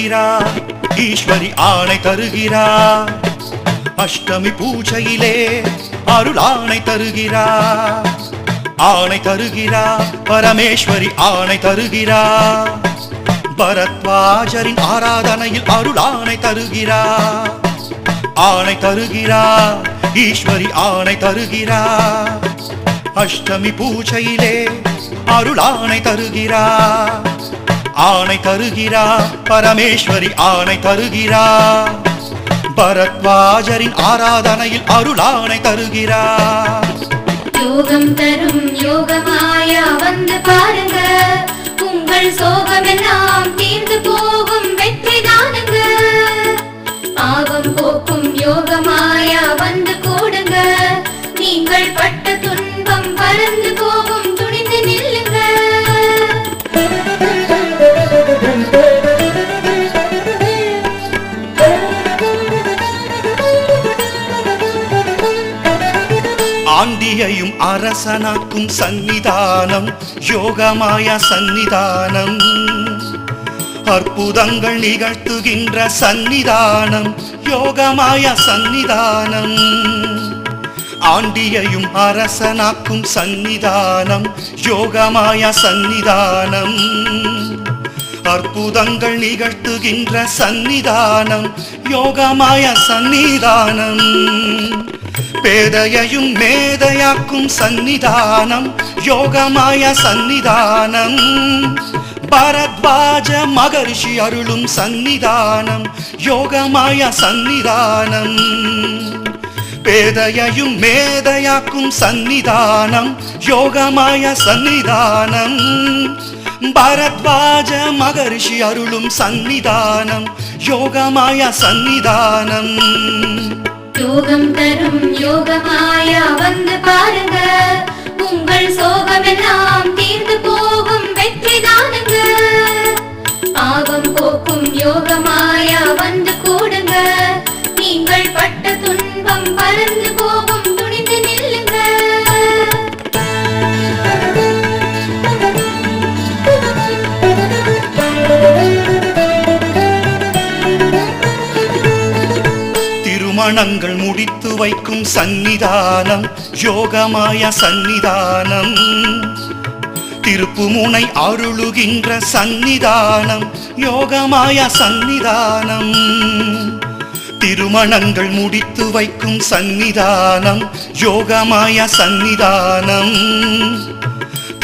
தருகிறார் ஈஸ்வரி ஆணை தருகிறார் அஷ்டமி பூஜையிலே அருள் ஆணை தருகிறார் ஆணை தருகிறார் பரமேஸ்வரி ஆணை தருகிறார் பரத்வாஜரின் ஆராதனையில் அருள் ஆணை தருகிறார் ஆணை தருகிறார் ஈஸ்வரி ஆணை தருகிறார் அஷ்டமி பூஜையிலே அருள் ஆணை தருகிறார் ஆணை தருகிறார் பரமேஸ்வரி ஆணை தருகிறார் பரத்வாஜரின் ஆராதனையில் அருள் ஆணை தருகிறார் யோகம் தரும் யோகமாயா வந்து பாருங்க உங்கள் சோகமெல்லாம் தீர்ந்து போகும் வெற்றி தானுங்க பாவம் போக்கும் யோகமாயா வந்து கூடுங்க நீங்கள் பட்ட துன்பம் பறந்து போகும் துணிந்து நில்லுங்க ஆண்டியையும் அரசனாக்கும் சந்நிதானம் யோகமாயா சந்நிதானம் அற்புதங்கள் நிகழ்த்துகின்ற சந்நிதானம் யோகமாயா சந்நிதானம் ஆண்டியையும் அரசனாக்கும் சந்நிதானம் யோகமாயா சந்நிதானம் அற்புதங்கள் நிகழ்த்துகின்ற சந்நிதானம் யோகமாயா சந்நிதானம் பேதையையும் மேதையாக்கும் சந்நிதானம் யோகமாயா சந்நிதானம் பரத்வாஜ மகரிஷி அருளும் சந்நிதானம் யோகமாயா சந்நிதானம் பேதையையும் மேதையாக்கும் சந்நிதானம் யோகமாயா சந்நிதானம் பரத்வாஜ மகரிஷி அருளும் சந்நிதானம் யோகமாயா சந்நிதானம் யோகம் தரும் யோகமாயா வந்து பாருங்க உங்கள் சோகமெல்லாம் தீர்ந்து போகும் வெற்றி தானுங்க பாவம் போக்கும் யோகமாயா வந்து கூடுங்க நீங்கள் பட்ட துன்பம் பறந்து போகும் துணிந்து நில்லுங்க திருமணங்கள் முடித்து வைக்கும் சந்நிதானம் யோகமாயா சந்நிதானம் திருப்புமுனை அருளுகின்ற சந்நிதானம் யோகமாயா சந்நிதானம் திருமணங்கள் முடித்து வைக்கும் சந்நிதானம் யோகமாயா சந்நிதானம்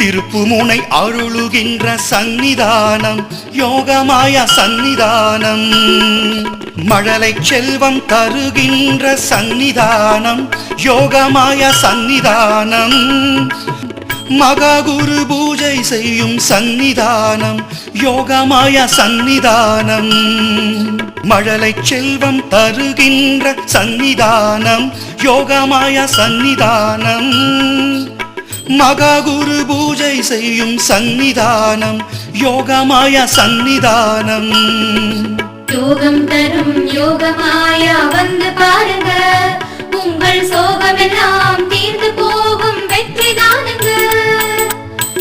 திருப்புமுனை அருளுகின்ற சந்நிதானம் யோகமாயா சந்நிதானம் மழலை செல்வம் தருகின்ற சந்நிதானம் யோகமாயா சந்நிதானம் மகாகுரு பூஜை செய்யும் சந்நிதானம் யோகமாயா சந்நிதானம் மழலை செல்வம் தருகின்ற சந்நிதானம் யோகமாயா சந்நிதானம் மகாகுரு பூஜை செய்யும் சந்நிதானம் யோகமாயா சந்நிதானம் யோகம் தரும் யோகமாயா வந்து பாருங்க உங்கள் சோகமெல்லாம் தீர்ந்து போகும் வெற்றி தானுங்க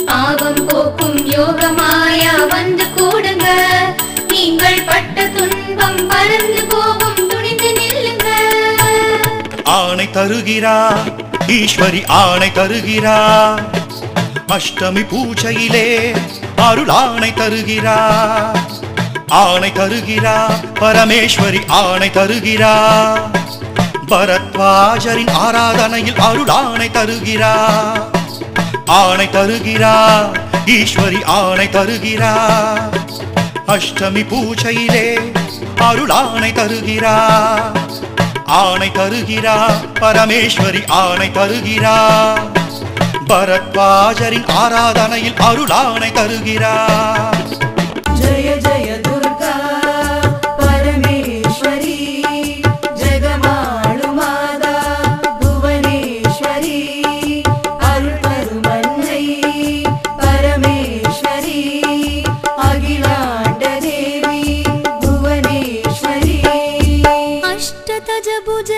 பாவம் போக்கும் யோகமாயா வந்து கூடுங்க நீங்கள் பட்ட துன்பம் பறந்து போகும் துணிந்து நில்லுங்க ஆணை தருகிறார் ஈஸ்வரி ஆணை தருகிறார் அஷ்டமி பூஜையிலே அருள் ஆணை தருகிறார் ஆணை தருகிறார் பரமேஸ்வரி ஆணை தருகிறார் பரத்வாஜரின் ஆராதனையில் அருள் ஆணை தருகிறார் ஆணை தருகிறார் ஈஸ்வரி ஆணை தருகிறார் அஷ்டமி பூஜையிலே அருள் ஆணை தருகிறார் ஆணை தருகிறார் பரமேஸ்வரி ஆணை தருகிறார் பரத்வாஜரின் ஆராதனையில் அருள் ஆணை தருகிறார் जय जय दुर्गा परमेश्वरी जगमाळु माता भुवनेश्वरी अरुळरुमन्नै परमेश्वरी अखिलाण्ड देवी भुवनेश्वरी अष्टतजभुज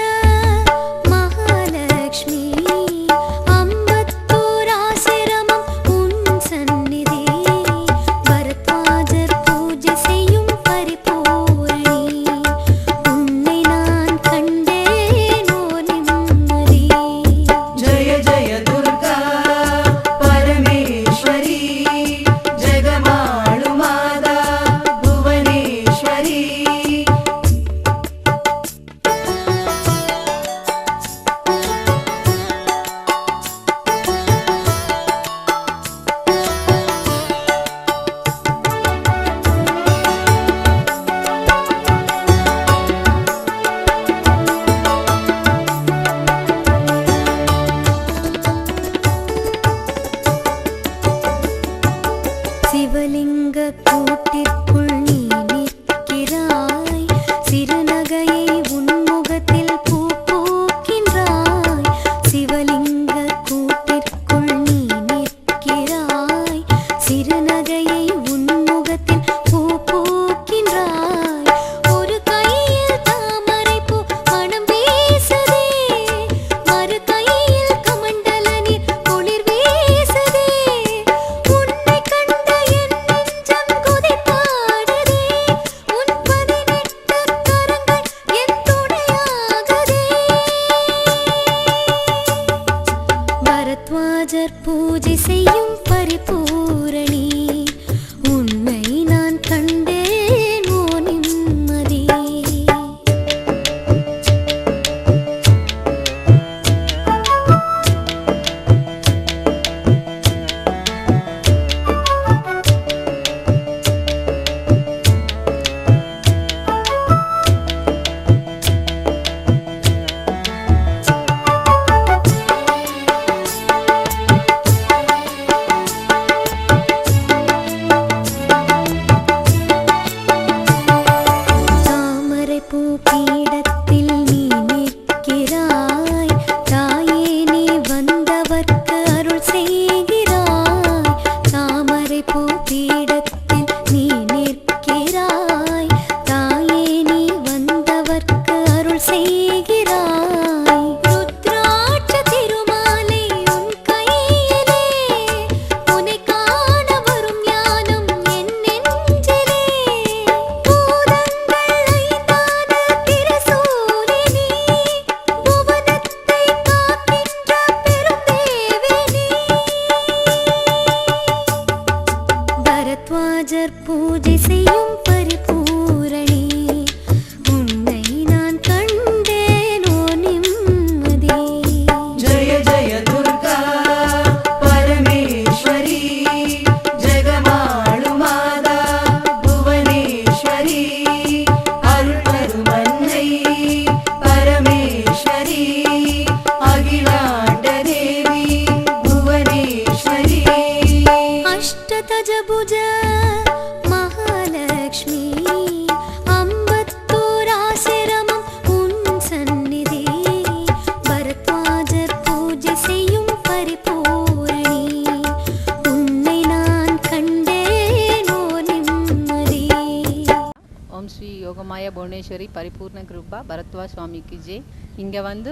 புவனேஸ்வரி பரிபூர்ண கிருபா பரத்வா சுவாமிக்கு ஜெய். இங்கே வந்து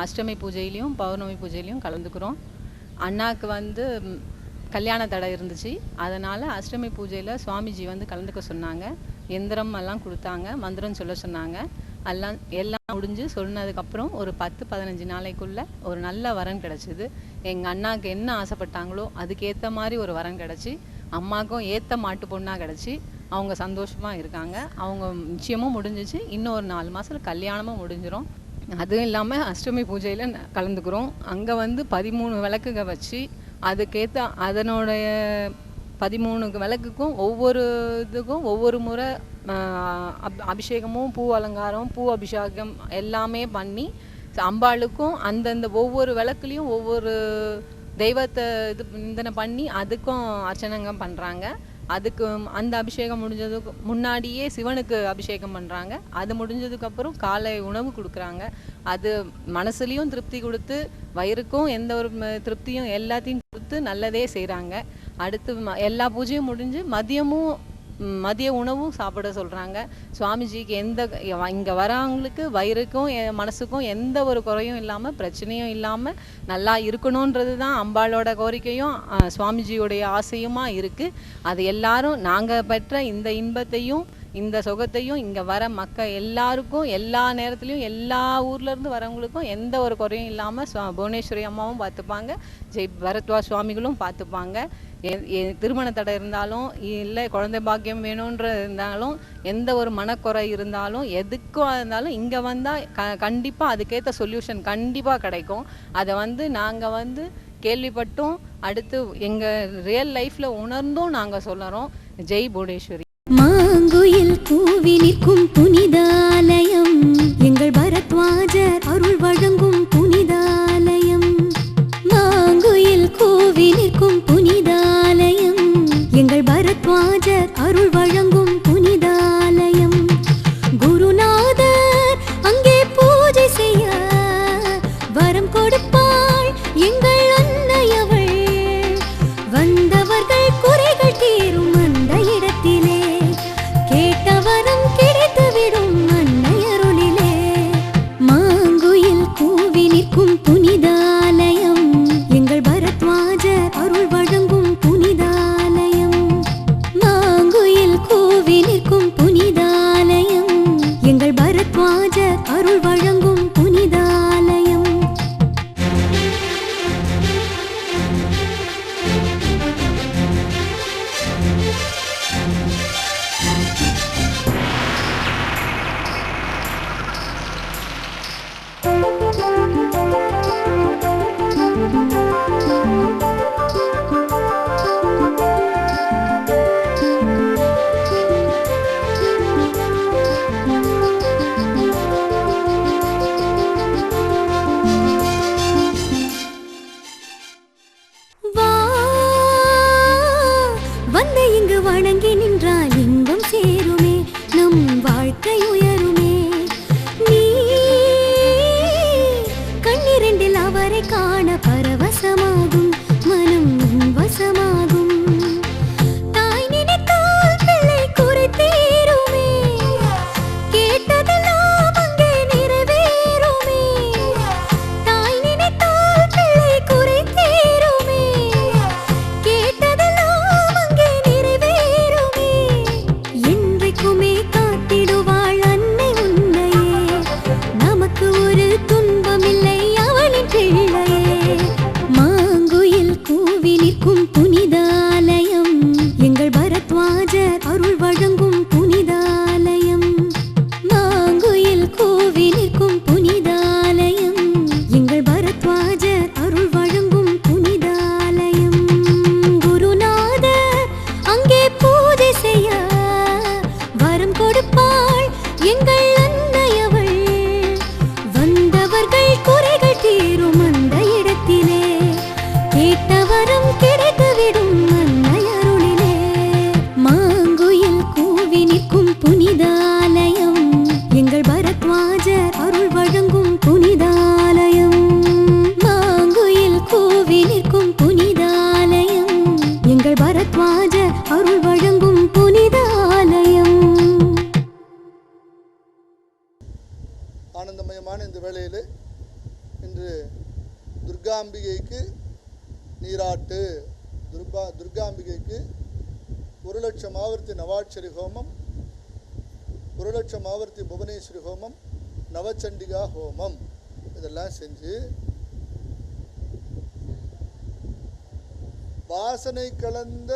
அஷ்டமி பூஜையிலையும் பௌர்ணமி பூஜையிலையும் கலந்துக்கிறோம். அண்ணாவுக்கு வந்து கல்யாண தடை இருந்துச்சு, அதனால் அஷ்டமி பூஜையில் சுவாமிஜி வந்து கலந்துக்க சொன்னாங்க. எந்திரம் எல்லாம் கொடுத்தாங்க, மந்திரம் சொல்ல சொன்னாங்க. எல்லாம் முடிஞ்சு சொன்னதுக்கப்புறம் ஒரு 10-15 நாளைக்குள்ளே ஒரு நல்ல வரன் கிடச்சிது. எங்கள் அண்ணாவுக்கு என்ன ஆசைப்பட்டாங்களோ அதுக்கேற்ற மாதிரி ஒரு வரன் கிடச்சி, அம்மாவுக்கும் ஏற்ற மாட்டு பொண்ணாக கிடச்சி அவங்க சந்தோஷமாக இருக்காங்க. அவங்க நிச்சயமும் முடிஞ்சிச்சு. இன்னும் ஒரு 4 மாதத்தில் கல்யாணமும் முடிஞ்சிடும். அதுவும் இல்லாமல் அஷ்டமி பூஜையில் கலந்துக்கிறோம். அங்கே வந்து 13 விளக்குக வச்சு அதுக்கேற்ற அதனுடைய 13 விளக்குக்கும் ஒவ்வொரு இதுக்கும் ஒவ்வொரு முறை அபிஷேகமும் பூ அலங்காரம் பூ அபிஷேகம் எல்லாமே பண்ணி அம்பாளுக்கும் அந்தந்த ஒவ்வொரு விளக்குலேயும் ஒவ்வொரு தெய்வத்தை இது நிந்தனை பண்ணி அதுக்கும் அர்ச்சனைங்க பண்ணுறாங்க. அதுக்கு அந்த அபிஷேகம் முடிஞ்சதுக்கு முன்னாடியே சிவனுக்கு அபிஷேகம் பண்ணுறாங்க. அது முடிஞ்சதுக்கப்புறம் காலை உணவு கொடுக்குறாங்க. அது மனசுலேயும் திருப்தி கொடுத்து வயிறுக்கும் எந்த ஒரு திருப்தியும் எல்லாத்தையும் கொடுத்து நல்லதே செய்கிறாங்க. அடுத்து எல்லா பூஜையும் முடிஞ்சு மதிய உணவும் சாப்பிட சொல்கிறாங்க. சுவாமிஜிக்கு இங்கே வரவங்களுக்கு வயிறுக்கும் மனசுக்கும் எந்த ஒரு குறையும் இல்லாமல் பிரச்சனையும் இல்லாமல் நல்லா இருக்கணுன்றது தான் அம்பாளோட கோரிக்கையும் சுவாமிஜியோடைய ஆசையுமா இருக்குது. அது எல்லாரும் நாங்கள் பெற்ற இந்த இன்பத்தையும் இந்த சுகத்தையும் இங்கே வர மக்கள் எல்லாருக்கும் எல்லா நேரத்துலையும் எல்லா ஊர்லேருந்து வரவங்களுக்கும் எந்த ஒரு குறையும் இல்லாமல் புவனேஸ்வரி அம்மாவும் பார்த்துப்பாங்க, ஜெய் பரத்வா சுவாமிகளும் பார்த்துப்பாங்க. திருமண தடை இருந்தாலும் இல்லை குழந்தை பாக்கியம் வேணுன்ற இருந்தாலும் எந்த ஒரு மனக்குறை இருந்தாலும் எதுக்கும் இருந்தாலும் இங்கே வந்தால் கண்டிப்பாக அதுக்கேற்ற சொல்யூஷன் கண்டிப்பாக கிடைக்கும். அதை வந்து நாங்கள் வந்து கேள்விப்பட்டும் அடுத்து எங்கள் ரியல் லைஃப்பில் உணர்ந்தும் நாங்கள் சொல்லுறோம். ஜெய் புவனேஸ்வரி. மாங்குயில் கூவி நிற்கும் புனிதாலயம் எங்கள் பரத்வாஜர் அருள் வழங்கும் புனிதாலயம். மாங்குயில் கூவி நிற்கும் புனிதாலயம் எங்கள் பரத்வாஜர் அருள் வழங்கும் புனிதாலயம். குருநாதர் அங்கே பூஜை செய்ய வரம் கொடுப்பாள் எங்கள் அன்னையவள். வந்தவர்கள் குறைகள் தீரும் அந்த இடத்திலே கேட்டவரம் கிடைத்துவிடும் அன்னையருளிலே. மாங்குயில் கூவி நிற்கும் புனிதாலயம் எங்கள் பரத்வாஜர் அருள் வழங்கும் புனிதாலயம். மாங்குயில் கூவி நிற்கும் புனிதாலயம் எங்கள் பரத்வாஜர் அருள் வழங்கும் புனிதாலயம். வந்து இங்கு வணங்கி நின்றால் இன்பம் சேருமே, நம் வாழ்க்கை உயருமே. நீ கண்ணிரண்டில் அவரை காண பரவசமாகும், மனம் வசமாகும். தாய் நினைத்தால் பிள்ளை குறை தீருமே, கேட்டதெல்லாம் அங்கே நிறைவேறுமே. தாய் நினைத்தால் பிள்ளை குறை தீருமே, கேட்டதெல்லாம் அங்கே நிறைவேறுமே. என்றைக்குமே காத்திடுவாள் அன்னை உன்னையே, நமக்கு ஒரு துன்பமில்லை அவளின் பிள்ளையே. மாங்குயில் கூவி நிற்கும் புனிதாலயம் எங்கள் பரத்வாஜர் அருள் வழங்கும் புனிதாலயம். மாங்குயில் கூவி நிற்கும் புனிதாலயம் எங்கள் பரத்வாஜர் அருள் வழங்கும் புனிதாலயம். குருநாதர் அங்கே பூஜை செய்ய வரம் கொடுப்பாள் எங்கள் அன்னையவள். வந்தவர்கள் குறைகள் தீரும் அந்த இடத்திலே கேட்டவரம் கிடைத்துவிடும் அன்னையருளிலே. மாங்குயில் கூவி நிற்கும் புனிதாலயம் எங்கள் பரத்வாஜர் அருள் வழங்கும் புனிதாலயம். மாங்குயில் கூவி நிற்கும் புனிதாலயம் எங்கள் பரத்வாஜர் அருள் வழங்கும் புனிதாலயம். இன்று துர்காம்பிகைக்கு நீராட்டு. துர்காம்பிகைக்கு 1,00,000 ஆவர்த்தி நவாட்சரி ஹோமம், 1,00,000 ஆவர்த்தி புவனேஸ்வரி ஹோமம், நவச்சண்டிகா ஹோமம் இதெல்லாம் செஞ்சு வாசனை கலந்த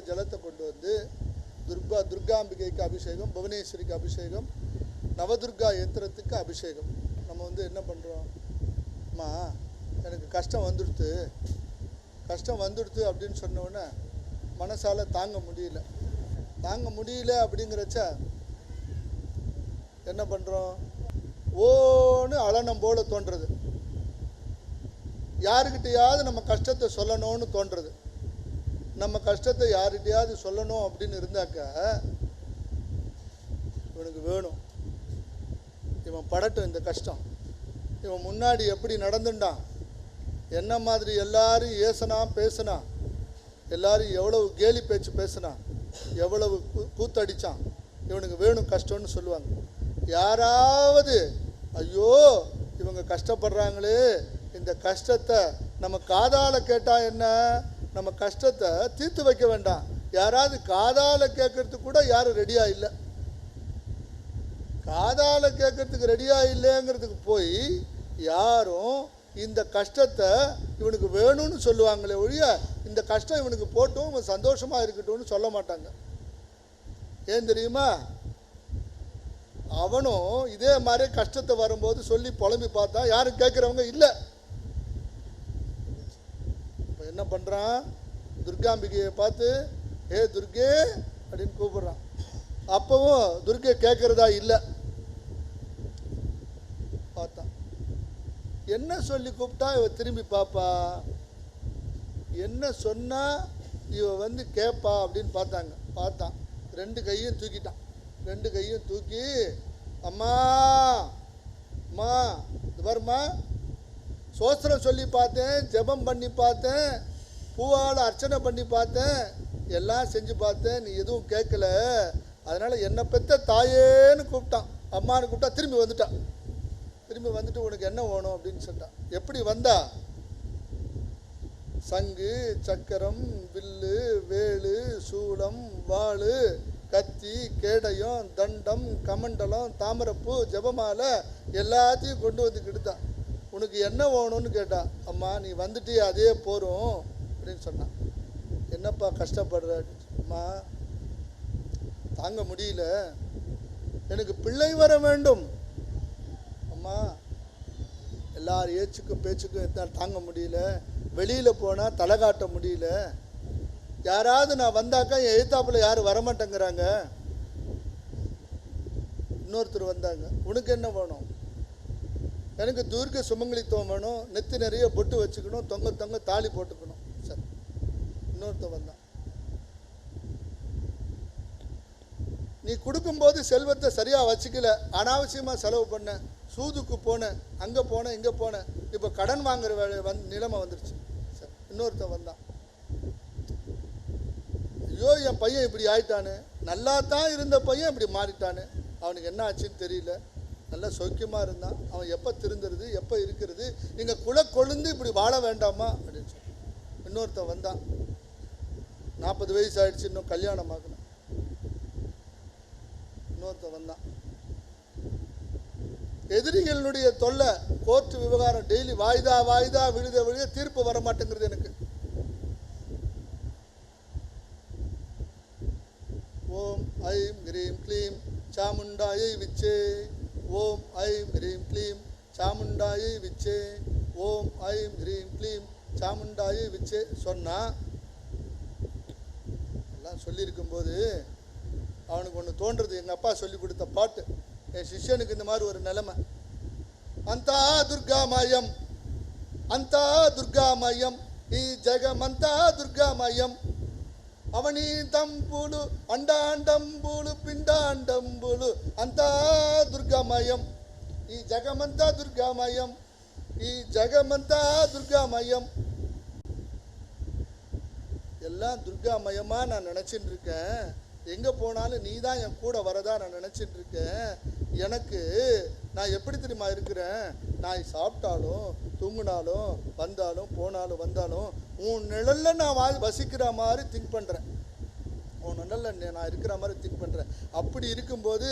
ஜலத்தை கொண்டு வந்து துர்காம்பிகைக்கு அபிஷேகம், புவனேஸ்வரிக்கு அபிஷேகம், நவதுர்கா யந்திரத்துக்கு அபிஷேகம். நம்ம வந்து என்ன பண்ணுறோம், அம்மா எனக்கு கஷ்டம் வந்துடுத்து அப்படின்னு சொன்னோன்னே மனசால் தாங்க முடியல அப்படிங்கிறச்ச என்ன பண்ணுறோம், ஓன்னு அலனம் போல தோன்றுறது. யாருக்கிட்டையாவது நம்ம கஷ்டத்தை சொல்லணும்னு தோன்றுறது. நம்ம கஷ்டத்தை யார்கிட்டையாவது சொல்லணும் அப்படின்னு இருந்தாக்க இவனுக்கு வேணும், இவன் படட்டும் இந்த கஷ்டம். இவன் முன்னாடி எப்படி நடந்துட்டான், என்ன மாதிரி எல்லாரும் ஏசனா பேசுனா, எல்லாரும் எவ்வளவு கேலி பேச்சு பேசுனா, எவ்வளவு கூத்தடிச்சான், இவனுக்கு வேணும் கஷ்டம்னு சொல்லுவாங்க. யாராவது ஐயோ இவங்க கஷ்டப்படுறாங்களே, இந்த கஷ்டத்தை நம்ம காதால் கேட்டால் என்ன, நம்ம கஷ்டத்தை தீர்த்து வைக்க வேண்டாம், யாராவது காதால் கேட்கறதுக்கு கூட யாரும் ரெடியாக இல்லை. காதால் கேட்கறதுக்கு ரெடியாக இல்லைங்கிறதுக்கு போய் யாரும் இந்த கஷ்டத்தை இவனுக்கு வேணும்னு சொல்லுவாங்களே ஒழிய இந்த கஷ்டம் இவனுக்கு போட்டும் இவன் சந்தோஷமாக இருக்கட்டும்னு சொல்ல மாட்டாங்க. ஏன் தெரியுமா, அவனும் இதே மாதிரி கஷ்டத்தை வரும்போது சொல்லி புலம்பி பார்த்தா யாரும் கேட்குறவங்க இல்லை. இப்போ என்ன பண்ணுறான், துர்காம்பிகையை பார்த்து ஏ துர்கே அப்படின்னு கூப்பிடுறான். அப்பவும் துர்கை கேட்குறதா இல்லை. பார்த்தான், என்ன சொல்லி கூப்பிட்டா இவ திரும்பி பாப்பா, என்ன சொன்னா இவ வந்து கேட்பா அப்படின்னு பார்த்தான். 2 கையும் தூக்கிட்டான். 2 கையும் தூக்கி அம்மா அம்மா இது பாருமா, சோஸ்திரம் சொல்லி பார்த்தேன், ஜெபம் பண்ணி பார்த்தேன், பூவால் அர்ச்சனை பண்ணி பார்த்தேன், எல்லாம் செஞ்சு பார்த்தேன், நீ எதுவும் கேட்கல, அதனால் என்னை பெற்ற தாயேன்னு கூப்பிட்டான். அம்மானு கூப்பிட்டா திரும்பி வந்துட்டு உனக்கு என்ன வேணும் அப்படின்னு சொன்னான். எப்படி வந்தா, சங்கு சக்கரம் வில்லு வேலு சூடம் வாளு கத்தி கேடயம் தண்டம் கமண்டலம் தாமரப்பூ ஜபமாலை எல்லாத்தையும் கொண்டு வந்து கிடுத்தான். உனக்கு என்ன வேணும்னு கேட்டா. அம்மா நீ வந்துட்டு அதே போகிறோம் அப்படின்னு சொன்னான். என்னப்பா கஷ்டப்படுற, அம்மா தாங்க முடியல, எனக்கு பிள்ளை வர வேண்டும். அம்மா எல்லார் ஏச்சுக்கும் பேச்சுக்கும் தாங்க முடியல, வெளியில் போனால் தலை காட்ட முடியல, யாராவது நான் வந்தாக்கா என் எழுத்தாப்புல யாரும் வரமாட்டேங்கிறாங்க. இன்னொருத்தர் வந்தாங்க, உனக்கு என்ன வேணும், எனக்கு தூர்க்க சுமங்கலித்துவம் வேணும், நெத்தி நிறைய பொட்டு வச்சுக்கணும், தொங்க தாலி போட்டுக்கணும். சரி. இன்னொருத்தர் வந்தான், நீ கொடுக்கும்போது செல்வத்தை சரியாக வச்சுக்கல, அனாவசியமாக செலவு பண்ண, சூதுக்கு போனேன், அங்கே போனேன் இங்கே போனேன், இப்போ கடன் வாங்குற வேலை நிலைமை வந்துருச்சு. சரி. இன்னொருத்தர் வந்தான், ஐயோ என் பையன் இப்படி ஆயிட்டானு, நல்லா தான் இருந்த பையன் இப்படி மாறிட்டானு, அவனுக்கு என்ன ஆச்சுன்னு தெரியல, நல்லா சௌக்கியமாக இருந்தான், அவன் எப்போ திருந்துறது எப்போ இருக்கிறது, இங்கே கொழுந்து இப்படி வாழ வேண்டாமா அப்படின்னு சொல்லி. இன்னொருத்தன் வந்தான், 40 வயசு ஆயிடுச்சு, இன்னும் கல்யாணம் ஆகணும். இன்னொருத்தன் வந்தான், எதிரிகளுடைய தொல்லை, கோர்ட்டு விவகாரம் டெய்லி வாய்தா விழுத தீர்ப்பு வர மாட்டேங்கிறது எனக்கு. ஓம் ஐம் ஹ்ரீம் க்ளீம் சாமுண்டாயை விச்சே, ஓம் ஐம் ஹ்ரீம் க்ளீம் சாமுண்டாயை விச்சே, ஓம் ஐம் ஹ்ரீம் க்ளீம் சாமுண்டாயை விச்சே சொன்னா. எல்லாம் சொல்லியிருக்கும்போது அவனுக்கு ஒன்று தோன்றுறது, எங்கள் அப்பா சொல்லி கொடுத்த பாட்டு, என் சிஷ்யனுக்கு இந்த மாதிரி ஒரு நிலைமை. அந்தா துர்காமயம் అంతా దుర్గామయం ఈ జగమంతా దుర్గామయం అవని తంపులు అండాండంబులు పిండాండంబులు అంతా దుర్గామయం ఈ జగమంతా దుర్గామయం ఈ జగమంతా దుర్గామయం எல்லாம் துர்காமயமாக நான் நினச்சிட்டு இருக்கேன். எங்கே போனாலும் நீ தான் என் கூட வரதா நான் நினச்சிட்டு இருக்கேன். எனக்கு நான் எப்படி தெரியுமா இருக்கிறேன், நான் சாப்பிட்டாலும் தூங்கினாலும் வந்தாலும் போனாலும் வந்தாலும் உன் நிழல்ல நான் வசிக்கிற மாதிரி திங்க் பண்ணுறேன், உன் நிழல்ல நான் இருக்கிற மாதிரி திங்க் பண்ணுறேன். அப்படி இருக்கும்போது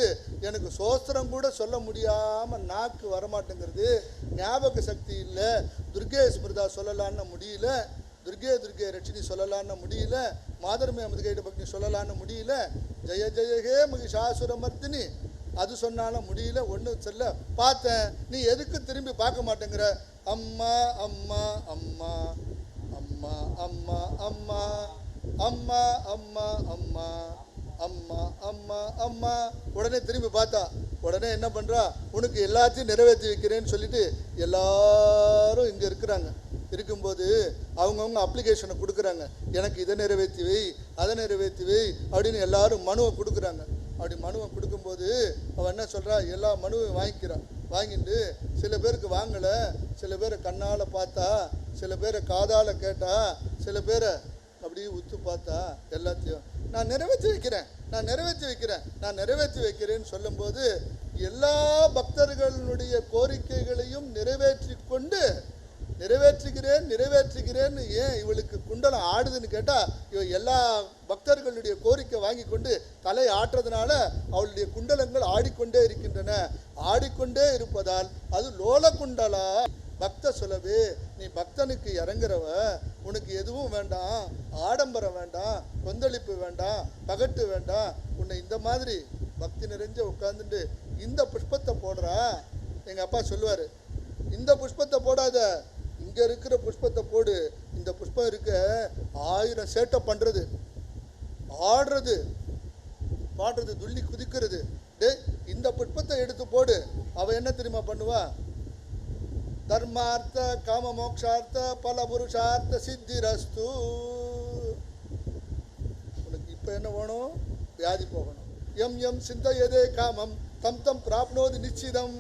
எனக்கு சோஸ்திரம் கூட சொல்ல முடியாமல் நாக்கு வரமாட்டேங்கிறது, ஞாபக சக்தி இல்லை, துர்கே ஸ்மிருதா சொல்லலான்னு முடியல, துர்கே ரட்சினி சொல்லலான்னு முடியல, மாதர்மே அமிர்தகைட பக்தி சொல்லலான்னு முடியல, ஜெய ஜெயகே மகிஷாசுரமர்த்தினி அது சொன்னாலும் முடியல, ஒன்றும் சொல்ல பார்த்தேன். நீ எதுக்கு திரும்பி பார்க்க மாட்டேங்கிற? அம்மா அம்மா அம்மா அம்மா அம்மா அம்மா அம்மா அம்மா அம்மா அம்மா அம்மா அம்மா. உடனே திரும்பி பார்த்தா, உடனே என்ன பண்ணுறா, உனக்கு எல்லாத்தையும் நிறைவேற்றி வைக்கிறேன்னு சொல்லிட்டு எல்லாரும் இங்கே இருக்கிறாங்க. இருக்கும்போது அவங்கவுங்க அப்ளிகேஷனை கொடுக்குறாங்க, எனக்கு இதை நிறைவேற்றி வை அதை நிறைவேற்றி வை அப்படின்னு எல்லாரும் மனுவை கொடுக்குறாங்க. அப்படி மனுவை கொடுக்கும்போது அவன் என்ன சொல்கிறா, எல்லா மனுவையும் வாங்கிக்கிறான். வாங்கிட்டு சில பேருக்கு வாங்கலை, சில பேரை கண்ணால் பார்த்தா, சில பேரை காதால் கேட்டா, சில பேரை அப்படியே உத்து பார்த்தா, எல்லாத்தையும் நான் நிறைவேற்றி வைக்கிறேன் நான் நிறைவேற்றி வைக்கிறேன் நான் நிறைவேற்றி வைக்கிறேன்னு சொல்லும்போது எல்லா பக்தர்களுடைய கோரிக்கைகளையும் நிறைவேற்றுகிறேன்னு ஏன் இவளுக்கு குண்டலம் ஆடுதுன்னு கேட்டால், இவ எல்லா பக்தர்களுடைய கோரிக்கை வாங்கி கொண்டு தலை ஆட்டுறதுனால அவளுடைய குண்டலங்கள் ஆடிக்கொண்டே இருக்கின்றன. ஆடிக்கொண்டே இருப்பதால் அது லோல குண்டலா. பக்த சொல்லவே, நீ பக்தனுக்கு இறங்குறவ, உனக்கு எதுவும் வேண்டாம், ஆடம்பரம் வேண்டாம், கொந்தளிப்பு வேண்டாம், பகட்டு வேண்டாம், உன்னை இந்த மாதிரி பக்தி நிறைஞ்ச உட்காந்துட்டு இந்த புஷ்பத்தை போடுறா. எங்கள் அப்பா சொல்லுவார், இந்த புஷ்பத்தை போடாத, இங்கே இருக்கிற புஷ்பத்தை போடு. இந்த புஷ்பம் இருக்க 1000 சேட்டை பண்ணுறது, ஆடுறது பாடுறது, துள்ளி குதிக்கிறது. இந்த புஷ்பத்தை எடுத்து போடு. அவள் என்ன தெரியுமா பண்ணுவா, தர்மார்த்த காம மோக்ஷார்த்த பல புருஷார்த்த சித்திரஸ்து. உனக்கு இப்போ என்ன வேணும், வியாதி போகணும். எம் எம் சிந்த எதே காமம் தம் தம் பிராப்னோது நிச்சிதம்,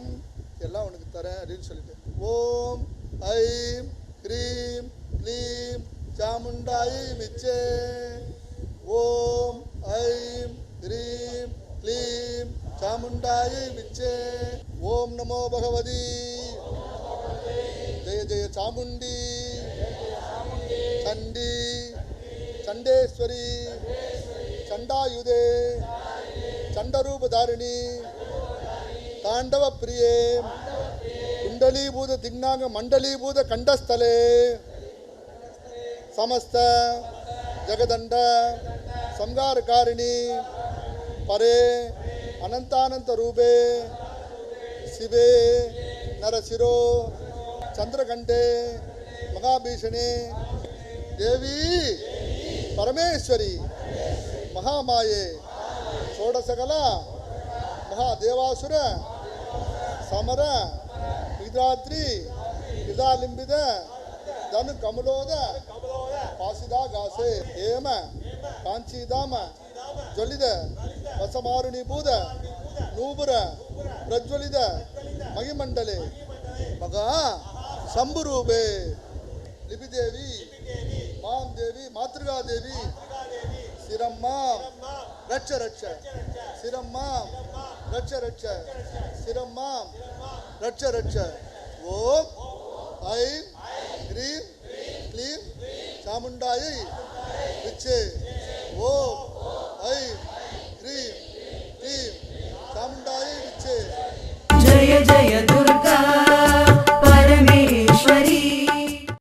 எல்லாம் உனக்கு தரேன் அப்படின்னு சொல்லிட்டு, ஓம் ஐம் க்ரீம் க்ளீம் சாமுண்டாயி மிச்சே, ஓம் ஐம் க்ரீம் க்ளீம் சாமுண்டாயி மிச்சே, ஓம் நமோ பகவதி ஜெய ஜெய சாமுண்டி சண்டி சண்டேஸ்வரி சண்டாயுதே சண்டரூபதாரிணி தாண்டவ பிரியே குண்டலீபூத திக்னாங்க மண்டலீபூத கண்டஸ்தலே சமஸ்த ஜகதண்ட சம்காரகாரிணி பரே அனந்தானந்த ரூபே சிவே நரசிரோ சந்திரகண்டே மகாபீஷணே தேவி பரமேஸ்வரி மகாமாயே ஷோடசகல மகாதேவாசுர ಸಮರ ವಿದ್ರಾತ್ರಿ ವಿದಾಲಿಂಬಿದ ಧನು ಕಮಲೋದ ಪಾಸಿದಾಗಾಸೆ ಹೇಮ ಕಾಂಚೀಧಾಮ ಜ್ವಲಿದ ವಸಮಾರುಣಿಭೂದ ನೂಪುರ ಪ್ರಜ್ವಲಿದ ಮಹಿಮಂಡಲೆ ಮಗ ಶಂಭುರೂಪೆ ಲಿಪಿದೇವಿ ಮಾಂ ದೇವಿ ಮಾತೃಗಾದೇವಿ ಶಿರಮ್ಮ ರಕ್ಷ ರಕ್ಷ ಶಿರಮ್ಮ ರಕ್ಷ ರಕ್ಷ ಶಿರಮ್ಮ ರಕ್ಷ ರಕ್ಷ ಓಂ ಐಂ ಹ್ರೀಂ ಕ್ಲೀಂ ಚಾಮುಂಡಾಯೈ ವಿಚ್ಚೆ ಓಂ ಐಂ